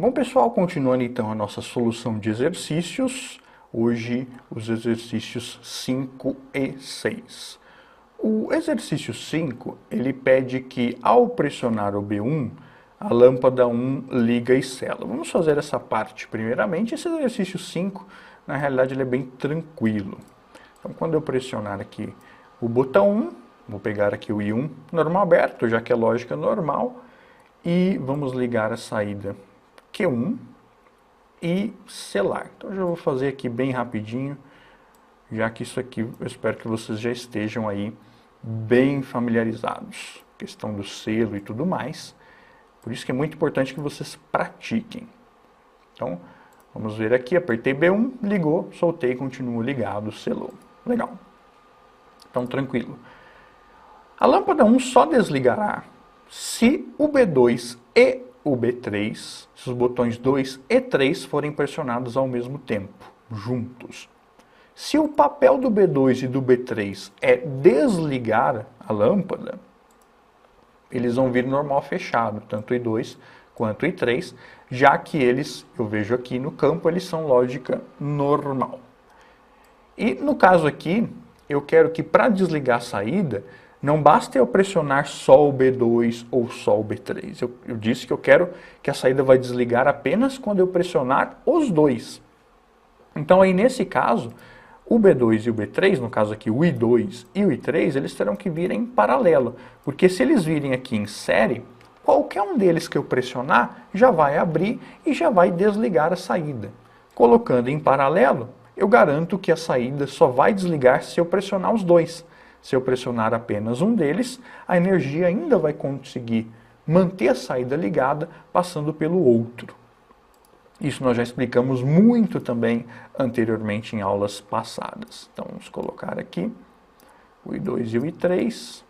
Bom, pessoal, continuando então a nossa solução de exercícios, hoje os exercícios 5 e 6. O exercício 5, ele pede que ao pressionar o B1, a lâmpada 1 liga e sela. Vamos fazer essa parte primeiramente. Esse exercício 5, na realidade, ele é bem tranquilo. Então, quando eu pressionar aqui o botão 1, vou pegar aqui o I1 normal aberto, já que é lógica normal, e vamos ligar a saída Q1 e selar. Então, eu já vou fazer aqui bem rapidinho, já que isso aqui eu espero que vocês já estejam aí bem familiarizados. Questão do selo e tudo mais. Por isso que é muito importante que vocês pratiquem. Então, vamos ver aqui, apertei B1, ligou, soltei, continuo ligado, selou. Legal. Então, tranquilo. A lâmpada 1 só desligará se o B2 e o B3, se os botões 2 e 3 forem pressionados ao mesmo tempo, juntos. Se o papel do B2 e do B3 é desligar a lâmpada, eles vão vir normal fechado, tanto o I2 quanto o I3, já que eles, eu vejo aqui no campo, eles são lógica normal. E no caso aqui, eu quero que para desligar a saída, não basta eu pressionar só o B2 ou só o B3. Eu disse que eu quero que a saída vai desligar apenas quando eu pressionar os dois. Então aí nesse caso, o B2 e o B3, no caso aqui o I2 e o I3, eles terão que vir em paralelo. Porque se eles virem aqui em série, qualquer um deles que eu pressionar já vai abrir e já vai desligar a saída. Colocando em paralelo, eu garanto que a saída só vai desligar se eu pressionar os dois. Se eu pressionar apenas um deles, a energia ainda vai conseguir manter a saída ligada passando pelo outro. Isso nós já explicamos muito também anteriormente em aulas passadas. Então vamos colocar aqui o I2 e o I3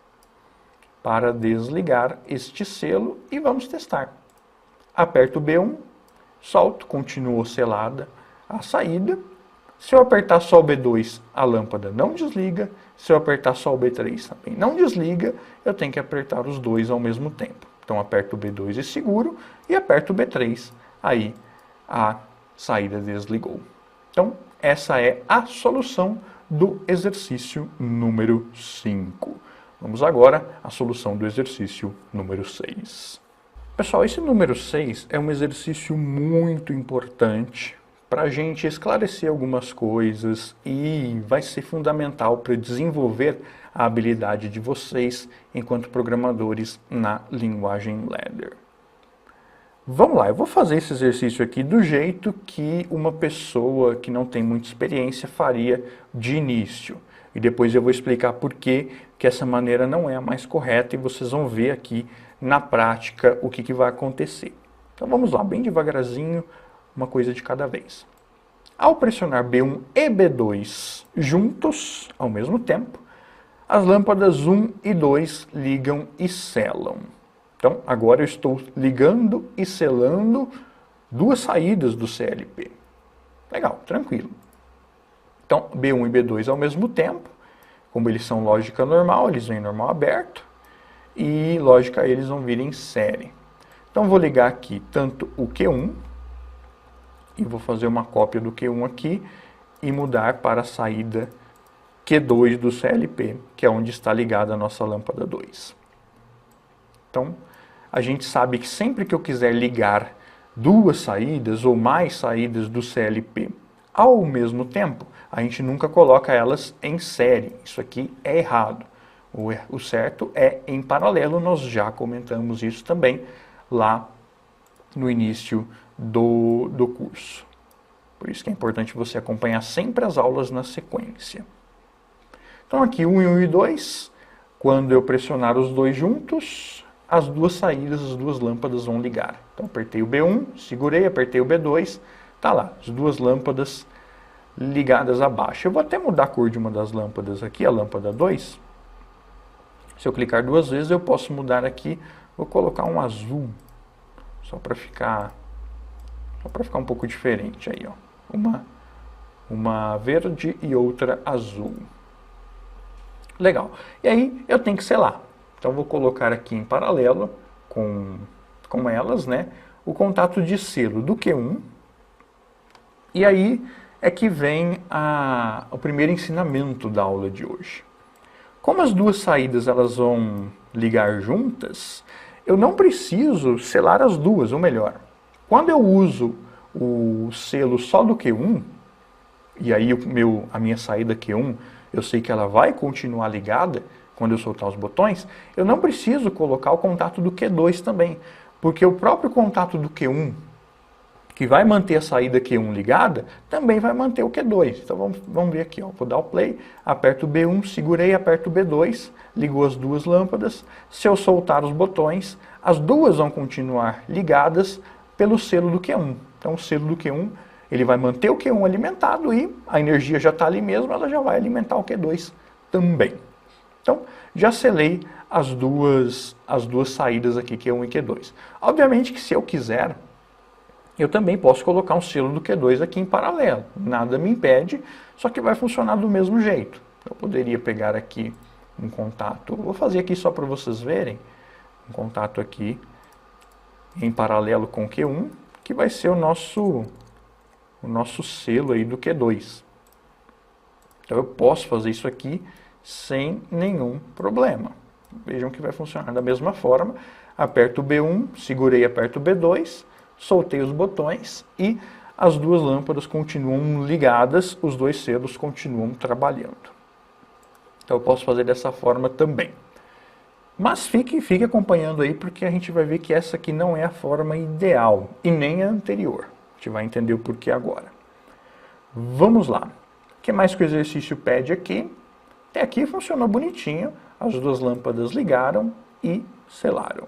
para desligar este selo e vamos testar. Aperto o B1, solto, continua selada a saída. Se eu apertar só o B2, a lâmpada não desliga. Se eu apertar só o B3 também não desliga, eu tenho que apertar os dois ao mesmo tempo. Então aperto o B2 e seguro, e aperto o B3, aí a saída desligou. Então essa é a solução do exercício número 5. Vamos agora à solução do exercício número 6. Pessoal, esse número 6 é um exercício muito importante para a gente esclarecer algumas coisas e vai ser fundamental para desenvolver a habilidade de vocês enquanto programadores na linguagem Ladder. Vamos lá, eu vou fazer esse exercício aqui do jeito que uma pessoa que não tem muita experiência faria de início. E depois eu vou explicar por que essa maneira não é a mais correta e vocês vão ver aqui na prática o que vai acontecer. Então vamos lá, bem devagarzinho, uma coisa de cada vez. Ao pressionar B1 e B2 juntos, ao mesmo tempo, as lâmpadas 1 e 2 ligam e selam. Então, agora eu estou ligando e selando duas saídas do CLP. Legal, tranquilo. Então, B1 e B2 ao mesmo tempo, como eles são lógica normal, eles vêm normal aberto, e lógica eles vão vir em série. Então, vou ligar aqui tanto o Q1, e vou fazer uma cópia do Q1 aqui, e mudar para a saída Q2 do CLP, que é onde está ligada a nossa lâmpada 2. Então, a gente sabe que sempre que eu quiser ligar duas saídas ou mais saídas do CLP ao mesmo tempo, a gente nunca coloca elas em série. Isso aqui é errado. O certo é em paralelo, nós já comentamos isso também lá no início do curso. Por isso que é importante você acompanhar sempre as aulas na sequência. Então aqui 1 e 2, quando eu pressionar os dois juntos, as duas saídas, as duas lâmpadas vão ligar. Então apertei o B1, segurei, apertei o B2, tá lá, as duas lâmpadas ligadas abaixo. Eu vou até mudar a cor de uma das lâmpadas aqui, a lâmpada 2. Se eu clicar duas vezes, eu posso mudar aqui, vou colocar um azul, só para ficar um pouco diferente aí, ó. Uma verde e outra azul. Legal. E aí eu tenho que selar. Então vou colocar aqui em paralelo com elas, né? o contato de selo do Q1, e aí é que vem o primeiro ensinamento da aula de hoje. Como as duas saídas elas vão ligar juntas, eu não preciso selar as duas, ou melhor, quando eu uso o selo só do Q1, e aí a minha saída Q1, eu sei que ela vai continuar ligada quando eu soltar os botões, eu não preciso colocar o contato do Q2 também, porque o próprio contato do Q1, que vai manter a saída Q1 ligada, também vai manter o Q2. Então vamos ver aqui, ó. Vou dar o play, aperto o B1, segurei, aperto o B2, ligou as duas lâmpadas. Se eu soltar os botões, as duas vão continuar ligadas pelo selo do Q1. Então o selo do Q1, ele vai manter o Q1 alimentado e a energia já está ali mesmo, ela já vai alimentar o Q2 também. Então já selei as duas saídas aqui, Q1 e Q2. Obviamente que se eu quiser, eu também posso colocar um selo do Q2 aqui em paralelo. Nada me impede, só que vai funcionar do mesmo jeito. Eu poderia pegar aqui um contato, vou fazer aqui só para vocês verem, um contato aqui em paralelo com o Q1, que vai ser o nosso selo aí do Q2. Então eu posso fazer isso aqui sem nenhum problema. Vejam que vai funcionar da mesma forma. Aperto o B1, segurei, aperto o B2, soltei os botões e as duas lâmpadas continuam ligadas, os dois selos continuam trabalhando. Então eu posso fazer dessa forma também. Mas fique acompanhando aí, porque a gente vai ver que essa aqui não é a forma ideal e nem a anterior. A gente vai entender o porquê agora. Vamos lá. O que mais que o exercício pede aqui? Até aqui funcionou bonitinho, as duas lâmpadas ligaram e selaram.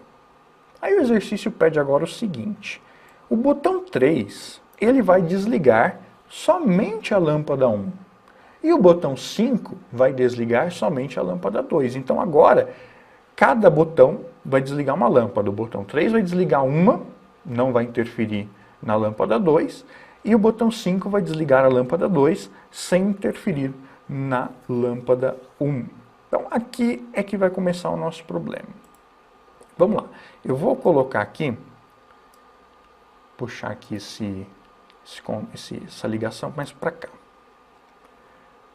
Aí o exercício pede agora o seguinte: o botão 3, ele vai desligar somente a lâmpada 1. E o botão 5 vai desligar somente a lâmpada 2. Então agora, cada botão vai desligar uma lâmpada. O botão 3 vai desligar uma, não vai interferir na lâmpada 2. E o botão 5 vai desligar a lâmpada 2 sem interferir na lâmpada 1. Então aqui é que vai começar o nosso problema. Vamos lá. Eu vou colocar aqui, puxar aqui essa ligação mais para cá.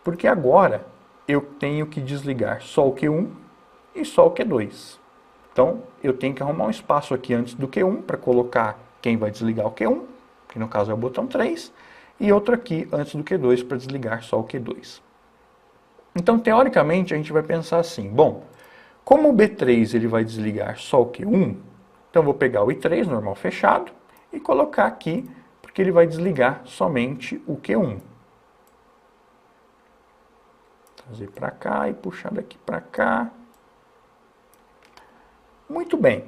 Porque agora eu tenho que desligar só o Q1 e só o Q2. Então eu tenho que arrumar um espaço aqui antes do Q1 para colocar quem vai desligar o Q1, que no caso é o botão 3, e outro aqui antes do Q2 para desligar só o Q2. Então teoricamente a gente vai pensar assim, bom, como o B3 ele vai desligar só o Q1, então eu vou pegar o I3 normal fechado e colocar aqui, porque ele vai desligar somente o Q1. Trazer para cá e puxar daqui para cá. Muito bem.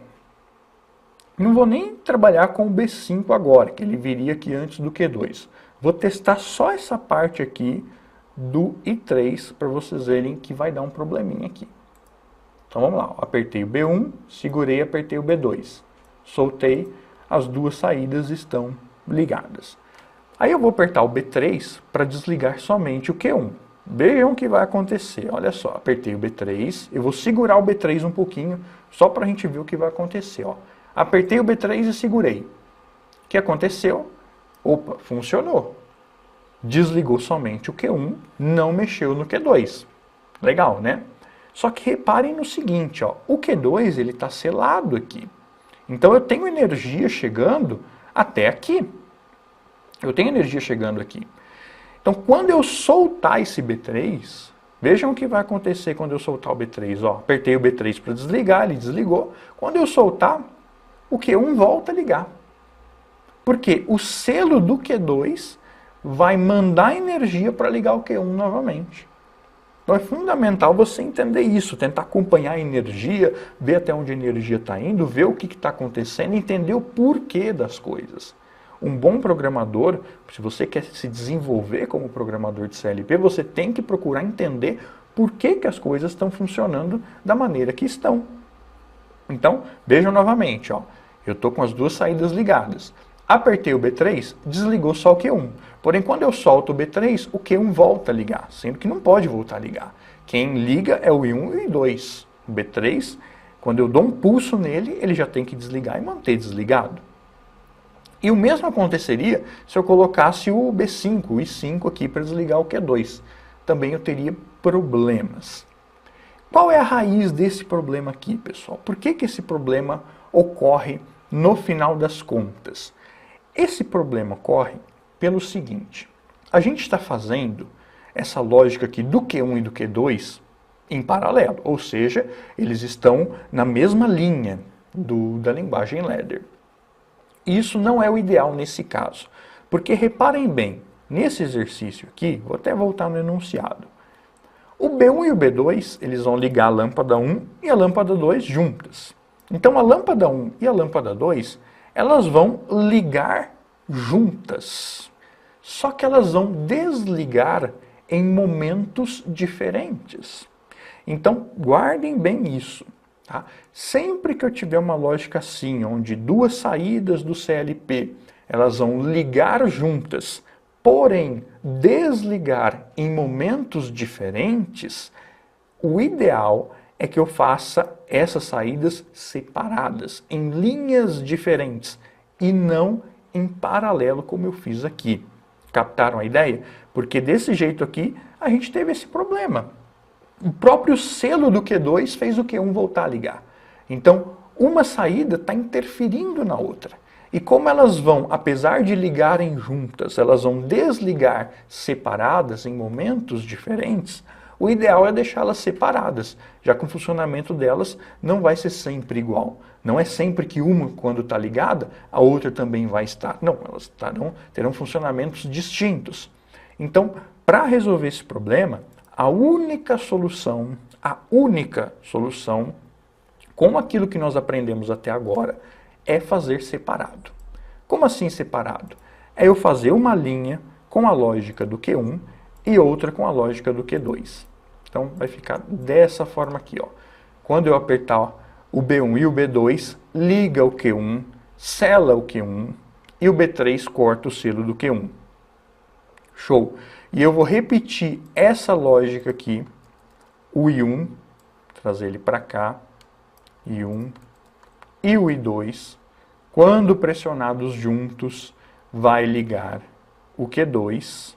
Não vou nem trabalhar com o B5 agora, que ele viria aqui antes do Q2. Vou testar só essa parte aqui do I3 para vocês verem que vai dar um probleminha aqui. Então vamos lá, apertei o B1, segurei, apertei o B2. Soltei, as duas saídas estão ligadas. Aí eu vou apertar o B3 para desligar somente o Q1. Vejam o que vai acontecer. Olha só, apertei o B3, eu vou segurar o B3 um pouquinho, só para a gente ver o que vai acontecer. Ó. Apertei o B3 e segurei. O que aconteceu? Opa, funcionou. Desligou somente o Q1, não mexeu no Q2. Legal, né? Só que reparem no seguinte, ó, o Q2 ele está selado aqui. Então eu tenho energia chegando até aqui. Eu tenho energia chegando aqui. Então quando eu soltar esse B3, vejam o que vai acontecer quando eu soltar o B3. Ó, apertei o B3 para desligar, ele desligou. Quando eu soltar, o Q1 volta a ligar. Porque o selo do Q2 vai mandar energia para ligar o Q1 novamente. Então é fundamental você entender isso, tentar acompanhar a energia, ver até onde a energia está indo, ver o que está acontecendo, entender o porquê das coisas. Um bom programador, se você quer se desenvolver como programador de CLP, você tem que procurar entender por que as coisas estão funcionando da maneira que estão. Então, vejam novamente, ó, eu estou com as duas saídas ligadas. Apertei o B3, desligou só o Q1. Porém, quando eu solto o B3, o Q1 volta a ligar, sendo que não pode voltar a ligar. Quem liga é o I1 e o I2. O B3, quando eu dou um pulso nele, ele já tem que desligar e manter desligado. E o mesmo aconteceria se eu colocasse o B5, o I5 aqui para desligar o Q2. Também eu teria problemas. Qual é a raiz desse problema aqui, pessoal? Por que esse problema ocorre no final das contas? Esse problema ocorre pelo seguinte: a gente está fazendo essa lógica aqui do Q1 e do Q2 em paralelo, ou seja, eles estão na mesma linha da linguagem ladder. Isso não é o ideal nesse caso, porque reparem bem, nesse exercício aqui, vou até voltar no enunciado, o B1 e o B2, eles vão ligar a lâmpada 1 e a lâmpada 2 juntas. Então a lâmpada 1 e a lâmpada 2, elas vão ligar juntas, só que elas vão desligar em momentos diferentes. Então guardem bem isso. Tá? Sempre que eu tiver uma lógica assim, onde duas saídas do CLP, elas vão ligar juntas, porém desligar em momentos diferentes, o ideal é que eu faça essas saídas separadas, em linhas diferentes, e não em paralelo como eu fiz aqui. Captaram a ideia? Porque desse jeito aqui, a gente teve esse problema. O próprio selo do Q2 fez o Q1 voltar a ligar. Então, uma saída está interferindo na outra. E como elas vão, apesar de ligarem juntas, elas vão desligar separadas em momentos diferentes, o ideal é deixá-las separadas, já que o funcionamento delas não vai ser sempre igual. Não é sempre que uma, quando está ligada, a outra também vai estar. Não, elas terão funcionamentos distintos. Então, para resolver esse problema, a única solução, com aquilo que nós aprendemos até agora, é fazer separado. Como assim separado? É eu fazer uma linha com a lógica do Q1 e outra com a lógica do Q2. Então vai ficar dessa forma aqui, ó. Quando eu apertar o B1 e o B2, liga o Q1, sela o Q1 e o B3 corta o selo do Q1. Show! E eu vou repetir essa lógica aqui, o I1, trazer ele para cá, I1 e o I2, quando pressionados juntos, vai ligar o Q2.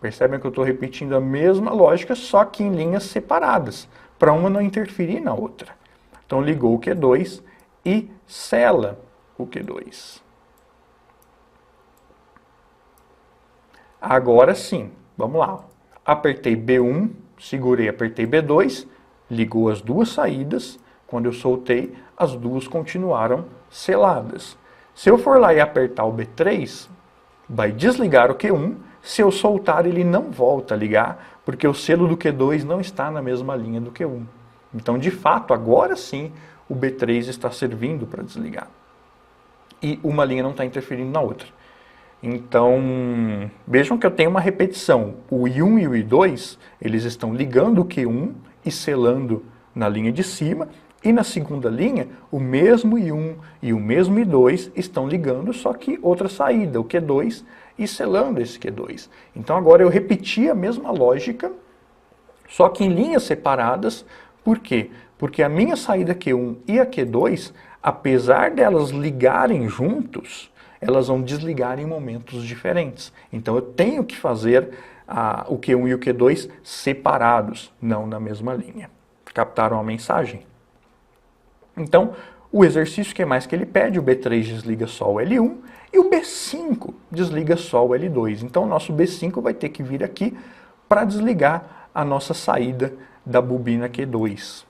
Percebem que eu estou repetindo a mesma lógica, só que em linhas separadas, para uma não interferir na outra. Então ligou o Q2 e sela o Q2. Agora sim, vamos lá. Apertei B1, segurei, apertei B2, ligou as duas saídas. Quando eu soltei, as duas continuaram seladas. Se eu for lá e apertar o B3, vai desligar o Q1. Se eu soltar, ele não volta a ligar, porque o selo do Q2 não está na mesma linha do Q1. Então, de fato, agora sim, o B3 está servindo para desligar. E uma linha não está interferindo na outra. Então, vejam que eu tenho uma repetição. O I1 e o I2, eles estão ligando o Q1 e selando na linha de cima. E na segunda linha, o mesmo I1 e o mesmo I2 estão ligando, só que outra saída, o Q2, e selando esse Q2. Então agora eu repeti a mesma lógica, só que em linhas separadas. Por quê? Porque a minha saída Q1 e a Q2, apesar delas ligarem juntos, elas vão desligar em momentos diferentes. Então eu tenho que fazer o Q1 e o Q2 separados, não na mesma linha. Captaram a mensagem? Então, o exercício que mais que ele pede, o B3 desliga só o L1 e o B5 desliga só o L2. Então, o nosso B5 vai ter que vir aqui para desligar a nossa saída da bobina Q2.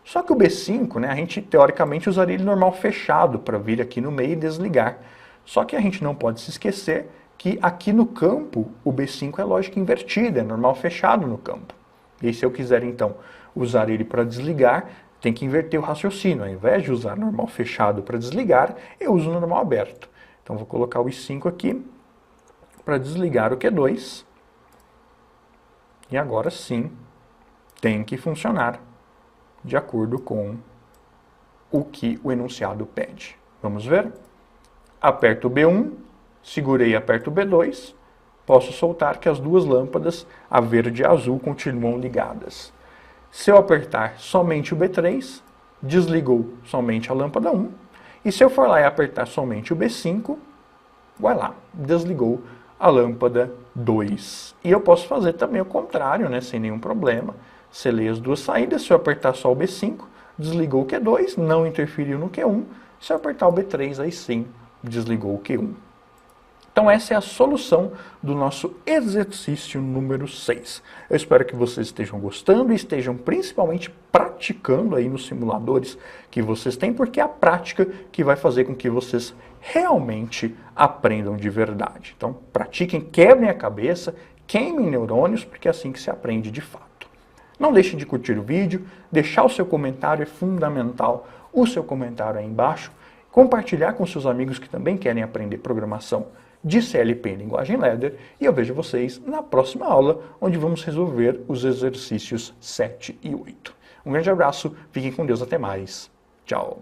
Só que o B5, né, a gente teoricamente usaria ele normal fechado para vir aqui no meio e desligar. Só que a gente não pode se esquecer que aqui no campo o B5 é lógica invertida, é normal fechado no campo. E se eu quiser então usar ele para desligar, tem que inverter o raciocínio. Ao invés de usar normal fechado para desligar, eu uso normal aberto. Então vou colocar o I5 aqui para desligar o Q2. E agora sim tem que funcionar de acordo com o que o enunciado pede. Vamos ver? Aperto o B1, segurei e aperto o B2. Posso soltar que as duas lâmpadas, a verde e a azul, continuam ligadas. Se eu apertar somente o B3, desligou somente a lâmpada 1. E se eu for lá e apertar somente o B5, vai lá, desligou a lâmpada 2. E eu posso fazer também o contrário, né, sem nenhum problema. Selei as duas saídas, se eu apertar só o B5, desligou o Q2, não interferiu no Q1. Se eu apertar o B3, aí sim, desligou o Q1. Então essa é a solução do nosso exercício número 6. Eu espero que vocês estejam gostando e estejam principalmente praticando aí nos simuladores que vocês têm, porque é a prática que vai fazer com que vocês realmente aprendam de verdade. Então pratiquem, quebrem a cabeça, queimem neurônios, porque é assim que se aprende de fato. Não deixem de curtir o vídeo, deixar o seu comentário é fundamental, o seu comentário aí embaixo, compartilhar com seus amigos que também querem aprender programação de CLP em linguagem Ladder, e eu vejo vocês na próxima aula, onde vamos resolver os exercícios 7 e 8. Um grande abraço, fiquem com Deus, até mais. Tchau.